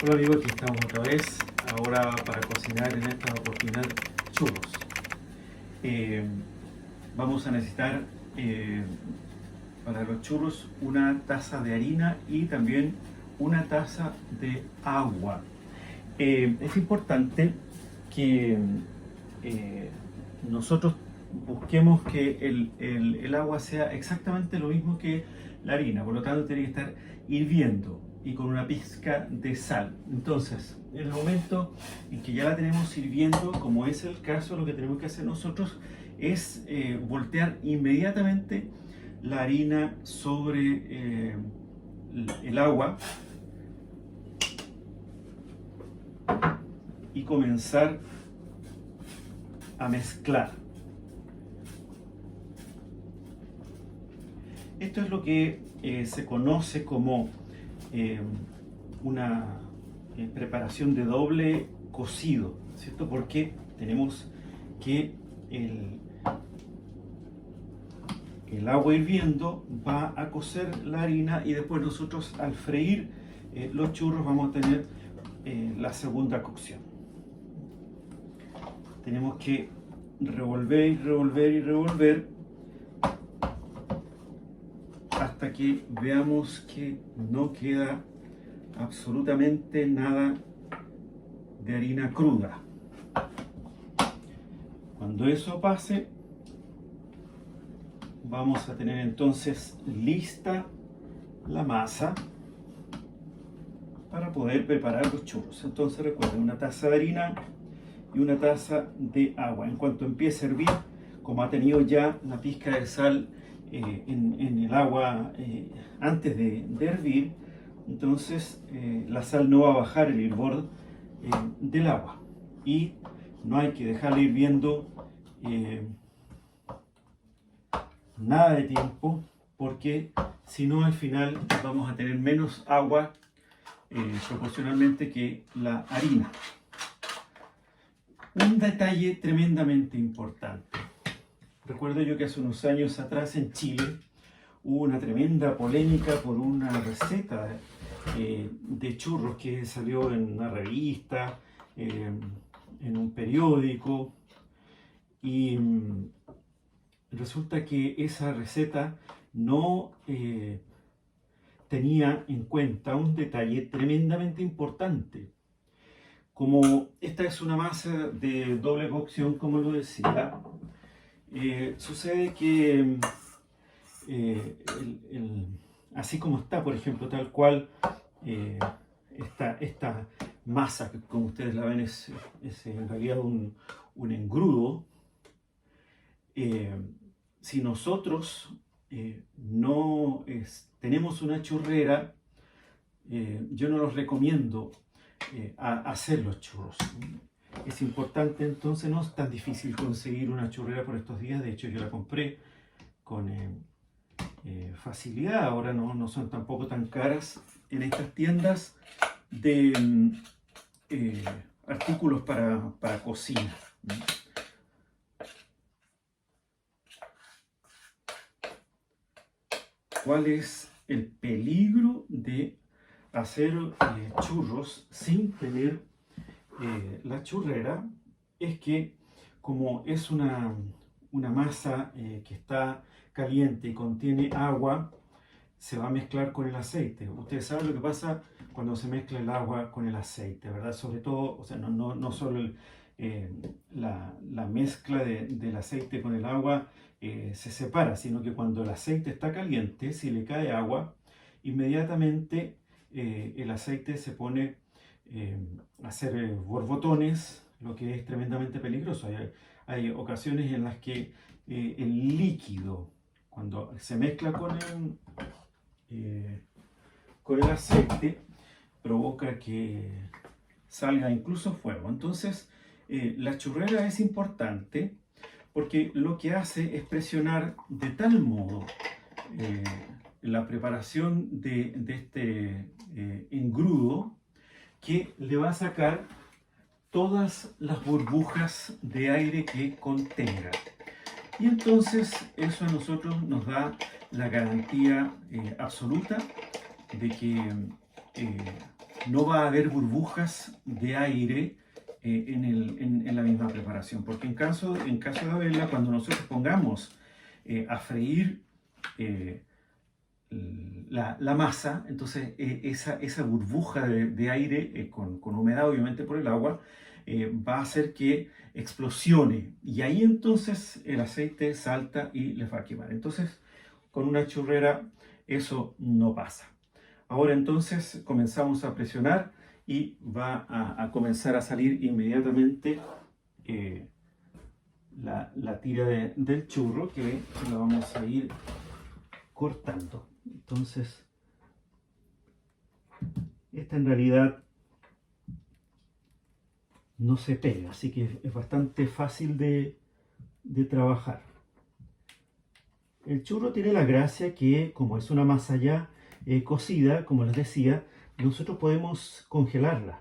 Hola amigos, aquí estamos otra vez, ahora para cocinar en esta oportunidad churros. Eh, Vamos a necesitar para los churros una taza de harina y también una taza de agua. Es importante que eh, nosotros busquemos que el agua sea exactamente lo mismo que la harina, por lo tanto tiene que estar hirviendo y con una pizca de sal. Entonces, en el momento en que ya la tenemos hirviendo, como es el caso, lo que tenemos que hacer nosotros es voltear inmediatamente la harina sobre el agua y comenzar a mezclar. Esto es lo que se conoce como una preparación de doble cocido, ¿cierto? Porque tenemos que el agua hirviendo va a cocer la harina y después nosotros al freír los churros vamos a tener la segunda cocción. Tenemos que revolver y revolver y revolver hasta que veamos que no queda absolutamente nada de harina cruda. Cuando eso pase, vamos a tener entonces lista la masa para poder preparar los churros. Entonces recuerden, una taza de harina y una taza de agua. En cuanto empiece a hervir, como ha tenido ya la pizca de sal en el agua antes de hervir, entonces la sal no va a bajar el hervor del agua y no hay que dejarla hirviendo nada de tiempo, porque si no al final vamos a tener menos agua proporcionalmente que la harina. Un detalle tremendamente importante. Recuerdo yo que hace unos años atrás en Chile hubo una tremenda polémica por una receta de churros que salió en una revista, en un periódico, y resulta que esa receta no tenía en cuenta un detalle tremendamente importante. Como esta es una masa de doble cocción, como lo decía, sucede que así como está, por ejemplo, tal cual esta masa, que como ustedes la ven es en realidad un engrudo. Si nosotros no tenemos una churrera, yo no los recomiendo hacer los churros. Es importante, entonces no es tan difícil conseguir una churrera por estos días. De hecho, yo la compré con facilidad. Ahora no son tampoco tan caras en estas tiendas de artículos para cocina. ¿Cuál es el peligro de hacer churros sin tener la churrera? Es que como es una masa que está caliente y contiene agua, se va a mezclar con el aceite. Ustedes saben lo que pasa cuando se mezcla el agua con el aceite, ¿verdad? Sobre todo, o sea, no solo la mezcla del aceite con el agua se separa, sino que cuando el aceite está caliente, si le cae agua, inmediatamente el aceite se pone a hacer borbotones, lo que es tremendamente peligroso. Hay ocasiones en las que el líquido, cuando se mezcla con el aceite, provoca que salga incluso fuego. Entonces, la churrera es importante porque lo que hace es presionar de tal modo la preparación de este engrudo que le va a sacar todas las burbujas de aire que contenga. Y entonces eso a nosotros nos da la garantía absoluta de que no va a haber burbujas de aire en la misma preparación, porque en caso de haberla, cuando nosotros pongamos a freír la masa, entonces esa burbuja de aire con humedad obviamente por el agua va a hacer que explosione y ahí entonces el aceite salta y les va a quemar. Entonces con una churrera eso no pasa. Ahora entonces comenzamos a presionar y va a comenzar a salir inmediatamente la tira del churro, que la vamos a ir cortando. Entonces, esta en realidad no se pega, así que es bastante fácil de trabajar. El churro tiene la gracia que, como es una masa ya cocida, como les decía, nosotros podemos congelarla.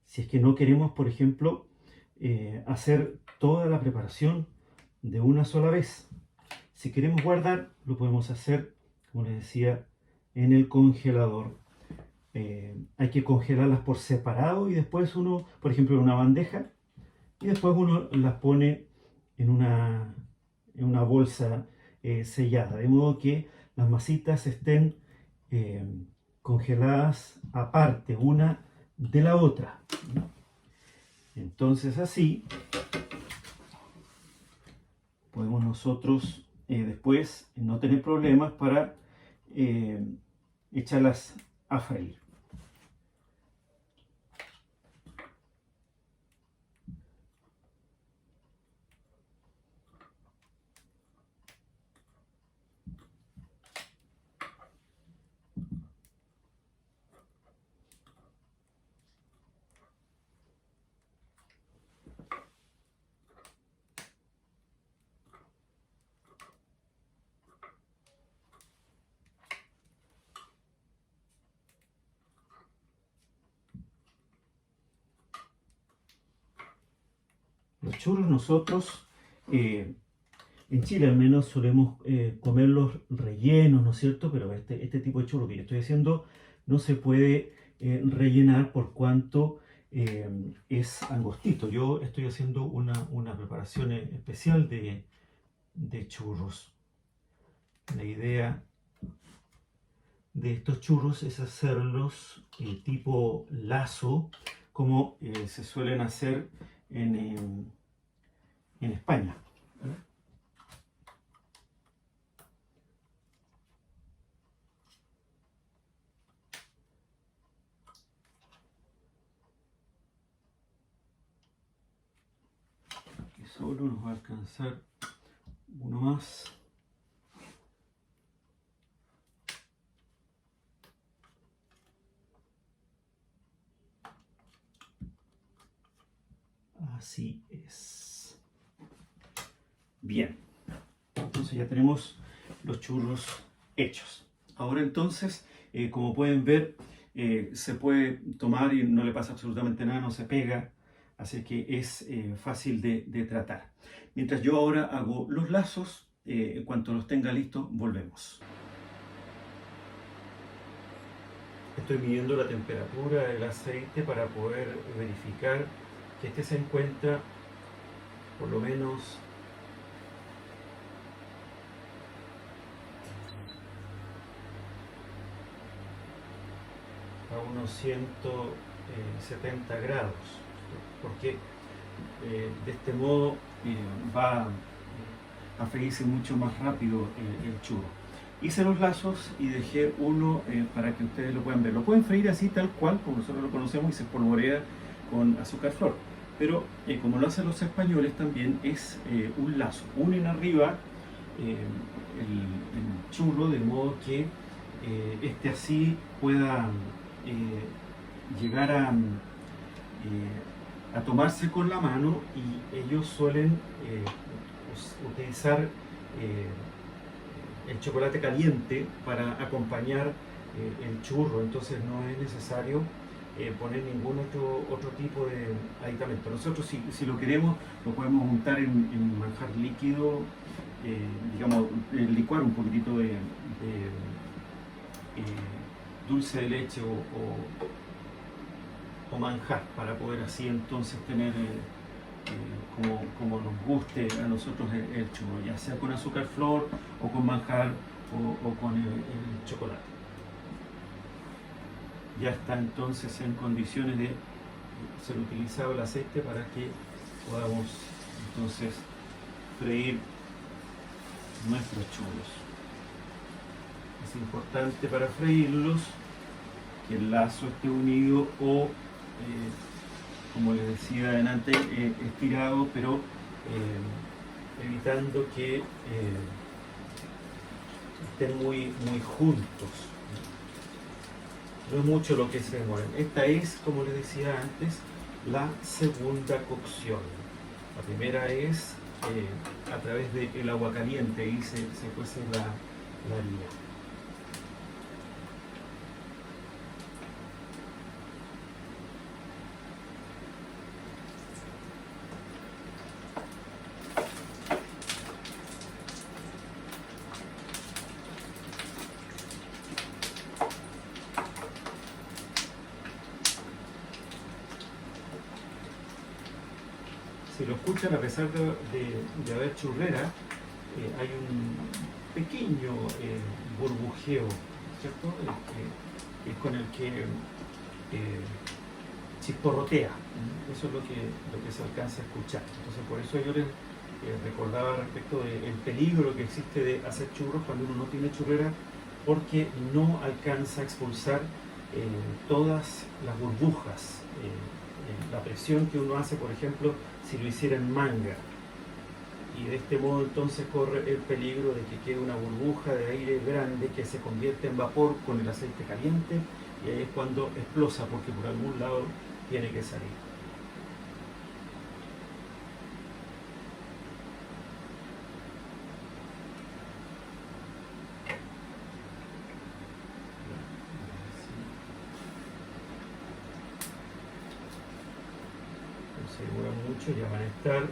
Si es que no queremos, por ejemplo, hacer toda la preparación de una sola vez. Si queremos guardar, lo podemos hacer, como les decía, en el congelador. Hay que congelarlas por separado y después uno, por ejemplo, en una bandeja, y después uno las pone en una bolsa sellada, de modo que las masitas estén congeladas aparte una de la otra. Entonces así podemos nosotros después no tener problemas para echarlas a freír. Los churros nosotros, en Chile al menos, solemos comerlos rellenos, ¿no es cierto? Pero este tipo de churro que yo estoy haciendo no se puede rellenar por cuanto es angostito. Yo estoy haciendo una preparación especial de churros. La idea de estos churros es hacerlos tipo lazo, como se suelen hacer en España. Aquí solo nos va a alcanzar uno más. Así es. Bien, entonces ya tenemos los churros hechos. Ahora entonces, como pueden ver, se puede tomar y no le pasa absolutamente nada, no se pega, así que es fácil de tratar. Mientras yo ahora hago los lazos, en cuanto los tenga listos, volvemos. Estoy midiendo la temperatura del aceite para poder verificar que este se encuentra por lo menos a unos 170 grados, porque de este modo va a freírse mucho más rápido el churro. Hice los lazos y dejé uno para que ustedes lo puedan ver. Lo pueden freír así tal cual, como nosotros lo conocemos, y se espolvorea con azúcar flor. Pero como lo hacen los españoles también es un lazo. Unen arriba el churro de modo que este así pueda llegar a tomarse con la mano, y ellos suelen utilizar el chocolate caliente para acompañar el churro, entonces no es necesario poner ningún otro tipo de aditamento. Nosotros si lo queremos lo podemos untar en manjar líquido, digamos, licuar un poquitito dulce de leche o manjar, para poder así entonces tener como nos guste a nosotros el churro, ya sea con azúcar flor o con manjar o con el chocolate. Ya está entonces en condiciones de ser utilizado el aceite para que podamos entonces freír nuestros churros. Es importante para freírlos que el lazo esté unido o, como les decía adelante, estirado, pero evitando que estén muy juntos. No es mucho lo que se demoran. Esta es, como les decía antes, la segunda cocción. La primera es a través del agua caliente y se cuece la harina. Si lo escuchan, a pesar de haber churrera, hay un pequeño burbujeo, ¿cierto? Es con el que chisporrotea. Eso es lo que se alcanza a escuchar. Entonces, por eso yo les recordaba respecto del peligro que existe de hacer churros cuando uno no tiene churrera, porque no alcanza a expulsar todas las burbujas. La presión que uno hace, por ejemplo, si lo hiciera en manga, y de este modo entonces corre el peligro de que quede una burbuja de aire grande que se convierte en vapor con el aceite caliente, y ahí es cuando explosa, porque por algún lado tiene que salir. Se demora mucho, ya van a estar.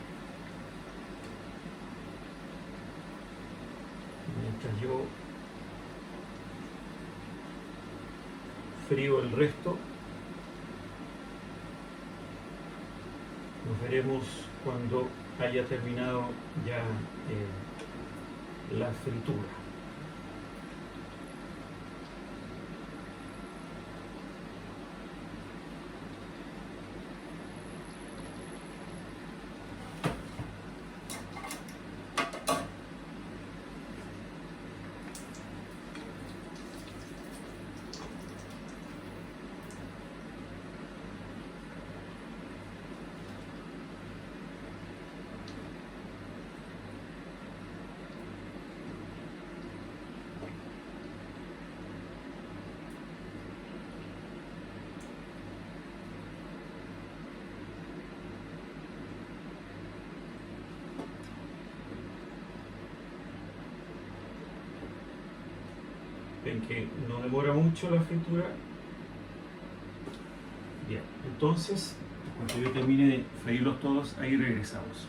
Mientras yo frío el resto, nos veremos cuando haya terminado ya la fritura. Ven que no demora mucho la fritura. Bien, entonces, cuando yo termine de freírlos todos, ahí regresamos.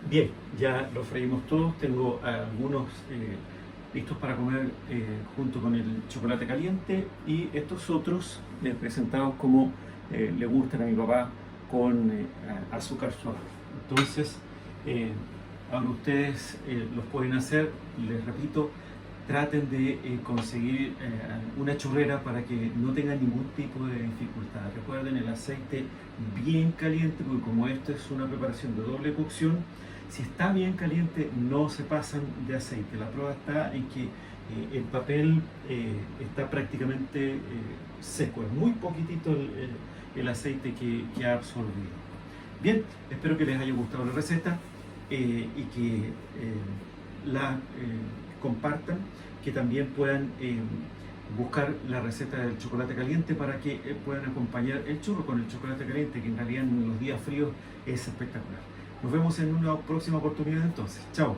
Bien, ya los freímos todos, tengo algunos listos para comer junto con el chocolate caliente, y estos otros presentados como le gustan a mi papá, con azúcar suave. Entonces, ahora ustedes los pueden hacer, les repito, traten de conseguir una churrera para que no tengan ningún tipo de dificultad. Recuerden el aceite bien caliente, porque como esto es una preparación de doble cocción, si está bien caliente no se pasan de aceite. La prueba está en que el papel está prácticamente seco, es muy poquitito el aceite que ha absorbido. Bien, espero que les haya gustado la receta y que la compartan, que también puedan buscar la receta del chocolate caliente para que puedan acompañar el churro con el chocolate caliente, que en realidad en los días fríos es espectacular. Nos vemos en una próxima oportunidad entonces. Chao.